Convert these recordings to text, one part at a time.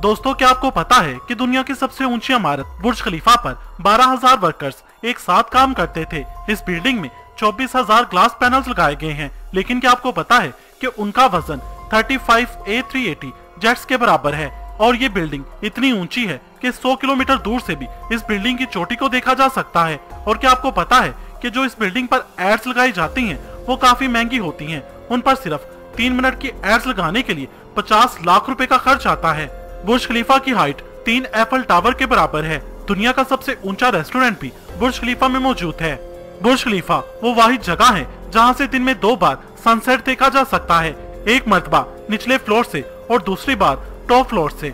दोस्तों, क्या आपको पता है कि दुनिया की सबसे ऊंची इमारत बुर्ज खलीफा पर 12,000 वर्कर्स एक साथ काम करते थे। इस बिल्डिंग में 24,000 ग्लास पैनल्स लगाए गए हैं। लेकिन क्या आपको पता है कि उनका वजन 35 A380 जेट्स के बराबर है और ये बिल्डिंग इतनी ऊंची है कि 100 किलोमीटर दूर से भी इस बिल्डिंग की चोटी को देखा जा सकता है। और क्या आपको पता है कि जो इस बिल्डिंग पर एड्स लगाई जाती हैं वो काफी महंगी होती हैं। उन पर सिर्फ 3 मिनट की एड्स लगाने के लिए 50 लाख रुपए का खर्च आता है। बुर्ज खलीफा की हाइट 3 एफल टावर के बराबर है। दुनिया का सबसे ऊंचा रेस्टोरेंट भी बुर्ज खलीफा में मौजूद है। बुर्ज खलीफा वो वाहिद जगह है जहां से दिन में 2 बार सनसेट देखा जा सकता है, एक मर्तबा निचले फ्लोर से और दूसरी बार टॉप फ्लोर से।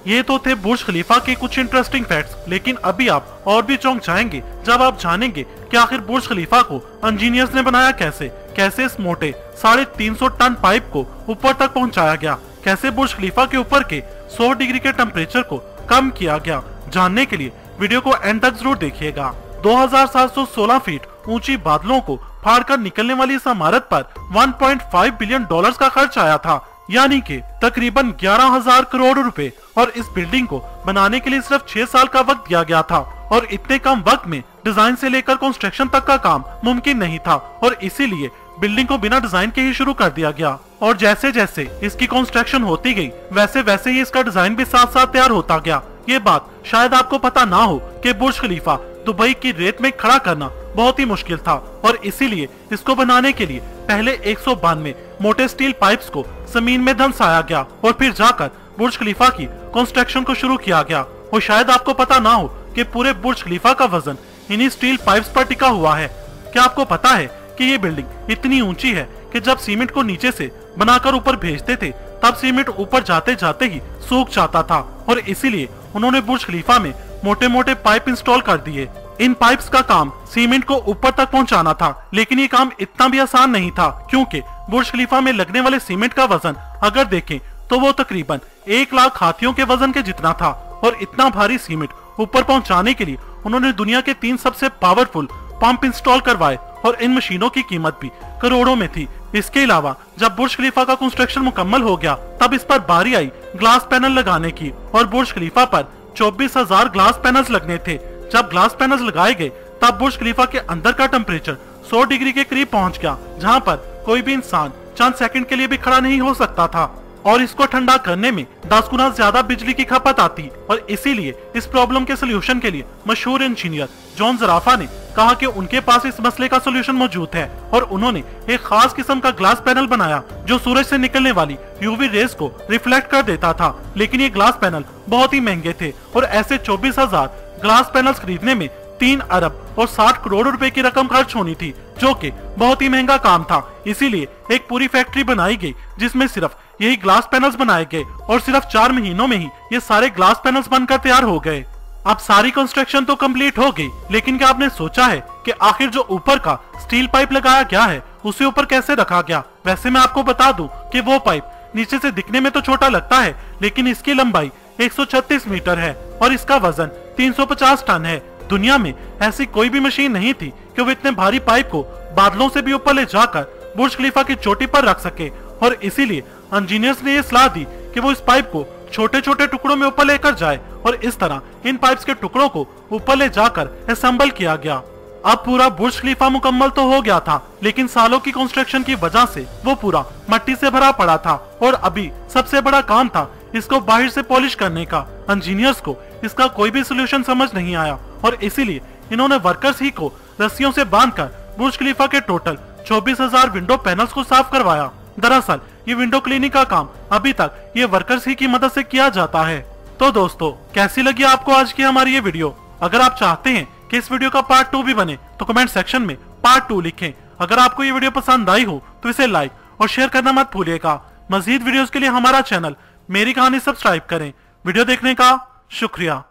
ये तो थे बुर्ज खलीफा के कुछ इंटरेस्टिंग फैक्ट्स, लेकिन अभी आप और भी चौंक जाएंगे जब आप जानेंगे कि आखिर बुर्ज खलीफा को इंजीनियर्स ने बनाया कैसे इस मोटे 350 टन पाइप को ऊपर तक पहुंचाया गया, कैसे बुर्ज खलीफा के ऊपर के 100 डिग्री के टेम्परेचर को कम किया गया। जानने के लिए वीडियो को एंड तक जरूर देखिएगा। 2716 फीट ऊंची बादलों को फाड़कर निकलने वाली इस इमारत पर 1.5 बिलियन डॉलर्स का खर्च आया था, यानी कि तकरीबन 11,000 करोड़ रुपए। और इस बिल्डिंग को बनाने के लिए सिर्फ 6 साल का वक्त दिया गया था और इतने कम वक्त में डिजाइन से लेकर कंस्ट्रक्शन तक का काम मुमकिन नहीं था और इसीलिए बिल्डिंग को बिना डिजाइन के ही शुरू कर दिया गया। और जैसे जैसे इसकी कंस्ट्रक्शन होती गई वैसे वैसे ही इसका डिजाइन भी साथ साथ तैयार होता गया। ये बात शायद आपको पता ना हो कि बुर्ज खलीफा दुबई की रेत में खड़ा करना बहुत ही मुश्किल था और इसीलिए इसको बनाने के लिए पहले 192 मोटे स्टील पाइप्स को जमीन में धंसाया गया और फिर जाकर बुर्ज खलीफा की कंस्ट्रक्शन को शुरू किया गया। और शायद आपको पता ना हो कि पूरे बुर्ज खलीफा का वजन इन्हीं स्टील पाइप्स पर टिका हुआ है। क्या आपको पता है कि ये बिल्डिंग इतनी ऊंची है कि जब सीमेंट को नीचे से बनाकर ऊपर भेजते थे तब सीमेंट ऊपर जाते जाते ही सूख जाता था और इसीलिए उन्होंने बुर्ज खलीफा में मोटे मोटे पाइप इंस्टॉल कर दिए। इन पाइप्स का काम सीमेंट को ऊपर तक पहुंचाना था, लेकिन ये काम इतना भी आसान नहीं था क्योंकि बुर्ज खलीफा में लगने वाले सीमेंट का वजन अगर देखें तो वो तकरीबन 1 लाख हाथियों के वजन के जितना था। और इतना भारी सीमेंट ऊपर पहुंचाने के लिए उन्होंने दुनिया के 3 सबसे पावरफुल पंप इंस्टॉल करवाए और इन मशीनों की कीमत भी करोड़ों में थी। इसके अलावा जब बुर्ज खलीफा का कंस्ट्रक्शन मुकम्मल हो गया तब इस पर बारी आई ग्लास पैनल लगाने की और बुर्ज खलीफा पर 24,000 ग्लास पैनल्स लगने थे। जब ग्लास पैनल्स लगाए गए तब बुर्ज खलीफा के अंदर का टेम्परेचर 100 डिग्री के करीब पहुंच गया, जहां पर कोई भी इंसान चंद सेकंड के लिए भी खड़ा नहीं हो सकता था और इसको ठंडा करने में 10 गुना ज्यादा बिजली की खपत आती। और इसीलिए इस प्रॉब्लम के सोल्यूशन के लिए मशहूर इंजीनियर जॉन ज़राफा ने कहा कि उनके पास इस मसले का सोल्यूशन मौजूद है और उन्होंने एक खास किस्म का ग्लास पैनल बनाया जो सूरज से निकलने वाली यूवी रेज को रिफ्लेक्ट कर देता था। लेकिन ये ग्लास पैनल बहुत ही महंगे थे और ऐसे 24,000 ग्लास पैनल्स खरीदने में 3 अरब और 60 करोड़ रुपए की रकम खर्च होनी थी, जो कि बहुत ही महंगा काम था। इसीलिए एक पूरी फैक्ट्री बनाई गई जिसमें सिर्फ यही ग्लास पैनल्स बनाए गए और सिर्फ 4 महीनों में ही ये सारे ग्लास पैनल्स बनकर तैयार हो गए। अब सारी कंस्ट्रक्शन तो कंप्लीट हो गई, लेकिन क्या आपने सोचा है कि आखिर जो ऊपर का स्टील पाइप लगाया गया है उसे ऊपर कैसे रखा गया? वैसे मैं आपको बता दूं कि वो पाइप नीचे से दिखने में तो छोटा लगता है, लेकिन इसकी लंबाई 136 मीटर है और इसका वजन 350 टन है। दुनिया में ऐसी कोई भी मशीन नहीं थी कि वो इतने भारी पाइप को बादलों से भी ऊपर ले जाकर बुर्ज खलीफा की चोटी पर रख सके। और इसीलिए इंजीनियर्स ने ये सलाह दी कि वो इस पाइप को छोटे छोटे टुकड़ों में ऊपर लेकर जाए और इस तरह इन पाइप्स के टुकड़ों को ऊपर ले जाकर असेंबल किया गया। अब पूरा बुर्ज खलीफा मुकम्मल तो हो गया था, लेकिन सालों की कंस्ट्रक्शन की वजह से वो पूरा मट्टी से भरा पड़ा था और अभी सबसे बड़ा काम था इसको बाहर से पॉलिश करने का। इंजीनियर्स को इसका कोई भी सोल्यूशन समझ नहीं आया और इसीलिए इन्होंने वर्कर्स ही को रस्सियों से बांधकर बुर्ज खलीफा के टोटल 24,000 विंडो पैनल्स को साफ करवाया। दरअसल ये विंडो क्लीनिंग का काम अभी तक ये वर्कर्स ही की मदद से किया जाता है। तो दोस्तों, कैसी लगी आपको आज की हमारी ये वीडियो? अगर आप चाहते हैं कि इस वीडियो का पार्ट 2 भी बने तो कमेंट सेक्शन में पार्ट 2 लिखें। अगर आपको ये वीडियो पसंद आई हो तो इसे लाइक और शेयर करना मत भूलिएगा। मजीद वीडियोस के लिए हमारा चैनल मेरी कहानी सब्सक्राइब करें। वीडियो देखने का शुक्रिया।